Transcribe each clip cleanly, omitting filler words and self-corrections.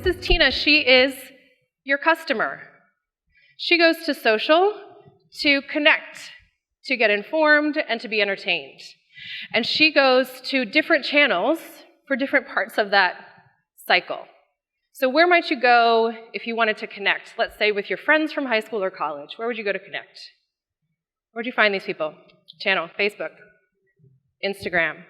This is Tina. She is your customer. She goes to social to connect, to get informed, and to be entertained. And she goes to different channels for different parts of that cycle. So where might you go if you wanted to connect? Let's say with your friends from high school or college. Where would you go to connect? Where'd you find these people? Channel, Facebook, Instagram.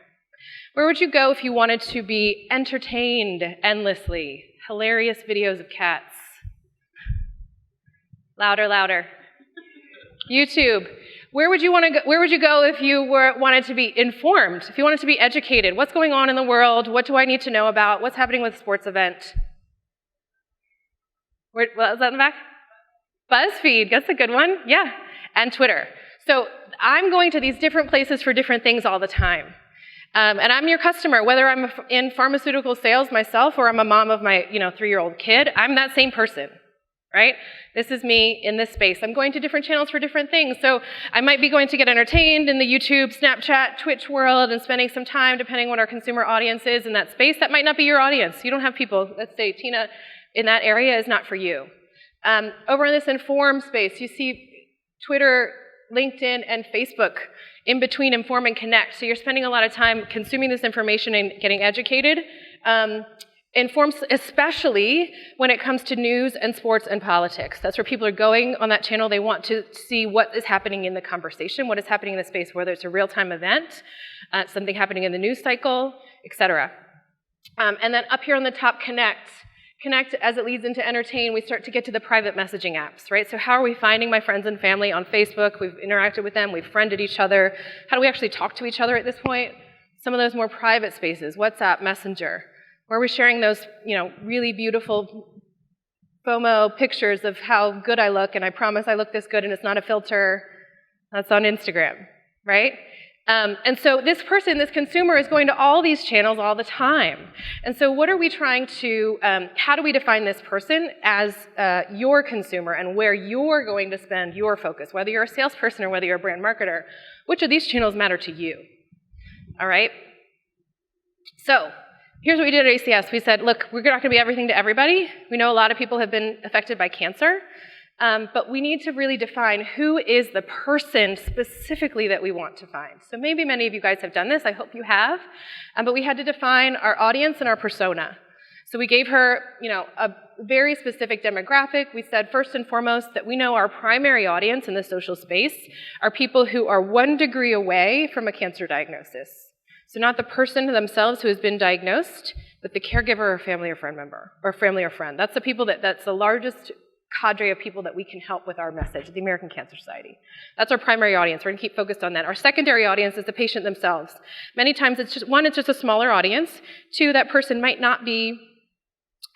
Where would you go if you wanted to be entertained endlessly? Hilarious videos of cats. Louder, louder. YouTube. Where would you want to go? Where would you go if you wanted to be informed? If you wanted to be educated? What's going on in the world? What do I need to know about? What's happening with a sports event? What was that in the back? BuzzFeed. That's a good one. Yeah. And Twitter. So I'm going to these different places for different things all the time. And I'm your customer, whether I'm in pharmaceutical sales myself or I'm a mom of my 3-year-old kid. I'm that same person, right? This is me in this space. I'm going to different channels for different things. So I might be going to get entertained in the YouTube, Snapchat, Twitch world and spending some time, depending on what our consumer audience is in that space. That might not be your audience. You don't have people, let's say, Tina, in that area is not for you. Over in this inform space, you see Twitter, LinkedIn, and Facebook in between inform and connect. So you're spending a lot of time consuming this information and getting educated. Informs, especially when it comes to news and sports and politics. That's where people are going on that channel. They want to see what is happening in the conversation, what is happening in the space, whether it's a real-time event, something happening in the news cycle, etc. And then up here on the top, connect. Connect, as it leads into entertain, we start to get to the private messaging apps, right? So how are we finding my friends and family on Facebook? We've interacted with them, we've friended each other. How do we actually talk to each other at this point? Some of those more private spaces, WhatsApp, Messenger, where we're sharing those, really beautiful FOMO pictures of how good I look, and I promise I look this good, and it's not a filter. That's on Instagram, right? And so this person, this consumer, is going to all these channels all the time. And so what are we trying to, how do we define this person as your consumer and where you're going to spend your focus, whether you're a salesperson or whether you're a brand marketer? Which of these channels matter to you? All right? So here's what we did at ACS. We said, look, we're not going to be everything to everybody. We know a lot of people have been affected by cancer. But we need to really define who is the person specifically that we want to find. So maybe many of you guys have done this. I hope you have. But we had to define our audience and our persona. So we gave her, a very specific demographic. We said, first and foremost, that we know our primary audience in the social space are people who are 1 degree away from a cancer diagnosis. So not the person themselves who has been diagnosed, but the caregiver or family or friend member, or family or friend. That's the people that's the largest cadre of people that we can help with our message, the American Cancer Society. That's our primary audience. We're going to keep focused on that. Our secondary audience is the patient themselves. Many times it's just, 1, it's just a smaller audience. 2, that person might not be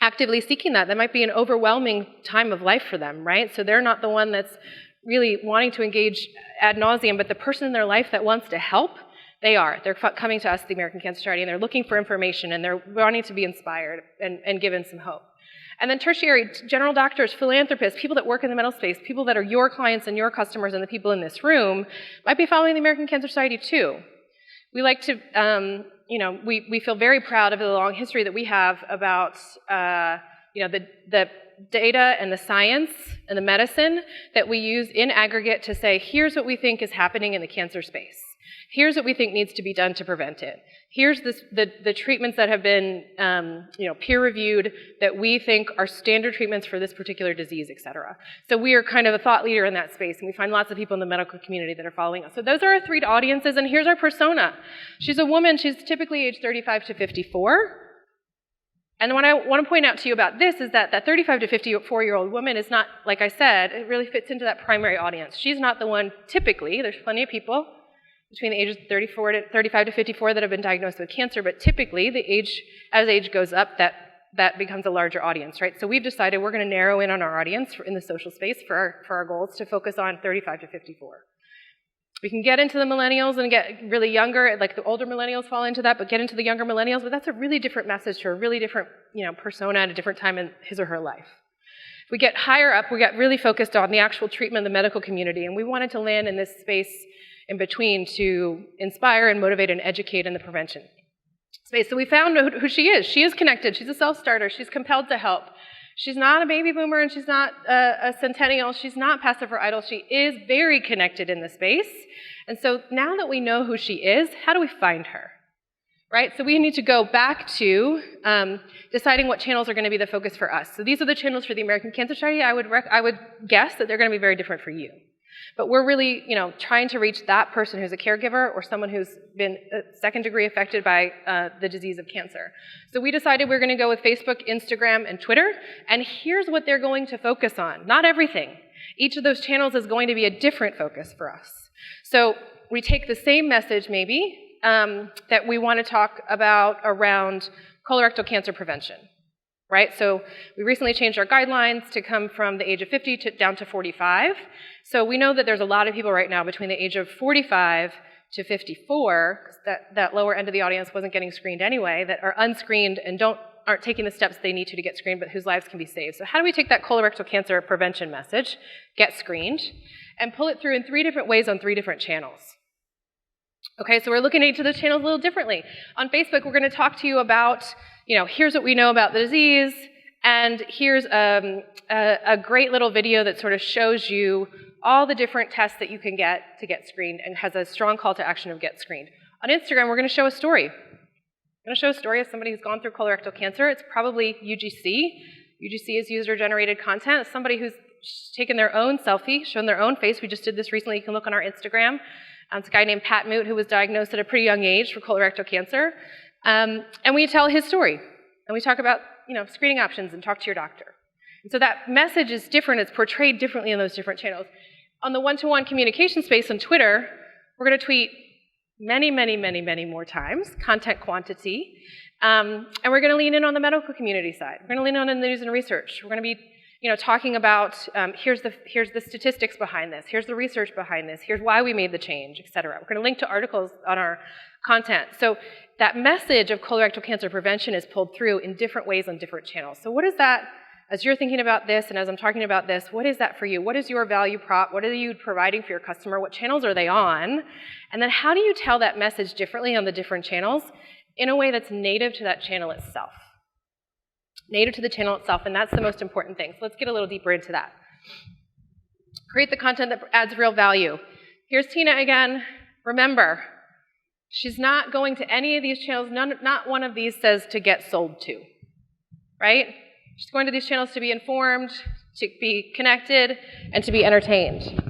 actively seeking that. That might be an overwhelming time of life for them, right? So they're not the one that's really wanting to engage ad nauseum, but the person in their life that wants to help, they are. They're coming to us, the American Cancer Society, and they're looking for information, and they're wanting to be inspired and given some hope. And then tertiary, general doctors, philanthropists, people that work in the medical space, people that are your clients and your customers and the people in this room might be following the American Cancer Society too. We like to, we feel very proud of the long history that we have about, the data and the science and the medicine that we use in aggregate to say, here's what we think is happening in the cancer space. Here's what we think needs to be done to prevent it. Here's the treatments that have been peer-reviewed that we think are standard treatments for this particular disease, et cetera. So we are kind of a thought leader in that space, and we find lots of people in the medical community that are following us. So those are our 3 audiences, and here's our persona. She's a woman. She's typically age 35 to 54. And what I want to point out to you about this is that 35 to 54-year-old woman is not, like I said, it really fits into that primary audience. She's not the one typically. There's plenty of people between the ages of 35 to 54 that have been diagnosed with cancer, but typically as age goes up, that becomes a larger audience, right? So we've decided we're going to narrow in on our audience in the social space for our goals to focus on 35 to 54. We can get into the millennials and get really younger, like the older millennials fall into that, but get into the younger millennials, but that's a really different message to a really different persona at a different time in his or her life. If we get higher up, we get really focused on the actual treatment of the medical community, and we wanted to land in this space in between to inspire and motivate and educate in the prevention. space. So we found who she is. She is connected. She's a self-starter. She's compelled to help. She's not a baby boomer, and she's not a centennial. She's not passive or idle. She is very connected in the space. And so now that we know who she is, how do we find her? Right? So we need to go back to deciding what channels are going to be the focus for us. So these are the channels for the American Cancer Society. I would guess that they're going to be very different for you. But we're really, trying to reach that person who's a caregiver or someone who's been second degree affected by the disease of cancer. So we decided we're going to go with Facebook, Instagram, and Twitter. And here's what they're going to focus on. Not everything. Each of those channels is going to be a different focus for us. So we take the same message, maybe, that we want to talk about around colorectal cancer prevention. Right? So we recently changed our guidelines to come from the age of 50 down to 45. So we know that there's a lot of people right now between the age of 45 to 54, that lower end of the audience wasn't getting screened anyway, that are unscreened and aren't taking the steps they need to get screened, but whose lives can be saved. So how do we take that colorectal cancer prevention message, get screened, and pull it through in 3 different ways on 3 different channels? Okay, so we're looking at each of those channels a little differently. On Facebook, we're going to talk to you about, here's what we know about the disease, and here's a great little video that sort of shows you all the different tests that you can get to get screened and has a strong call to action of get screened. On Instagram, we're going to show a story. I'm going to show a story of somebody who's gone through colorectal cancer. It's probably UGC. UGC is user-generated content. It's somebody who's taken their own selfie, shown their own face. We just did this recently. You can look on our Instagram. It's a guy named Pat Moot who was diagnosed at a pretty young age for colorectal cancer. And we tell his story. And we talk about, screening options and talk to your doctor. And so that message is different. It's portrayed differently in those different channels. On the one-to-one communication space on Twitter, we're going to tweet many, many, many, many more times, content quantity. And we're going to lean in on the medical community side. We're going to lean on in the news and research. We're going to be talking about here's the statistics behind this, here's the research behind this, here's why we made the change, et cetera. We're going to link to articles on our content. So that message of colorectal cancer prevention is pulled through in different ways on different channels. So what is that, as you're thinking about this and as I'm talking about this, what is that for you? What is your value prop? What are you providing for your customer? What channels are they on? And then how do you tell that message differently on the different channels in a way that's native to that channel itself? Native to the channel itself, and that's the most important thing. So let's get a little deeper into that. Create the content that adds real value. Here's Tina again. Remember, she's not going to any of these channels. Not one of these says to get sold to, right? She's going to these channels to be informed, to be connected, and to be entertained.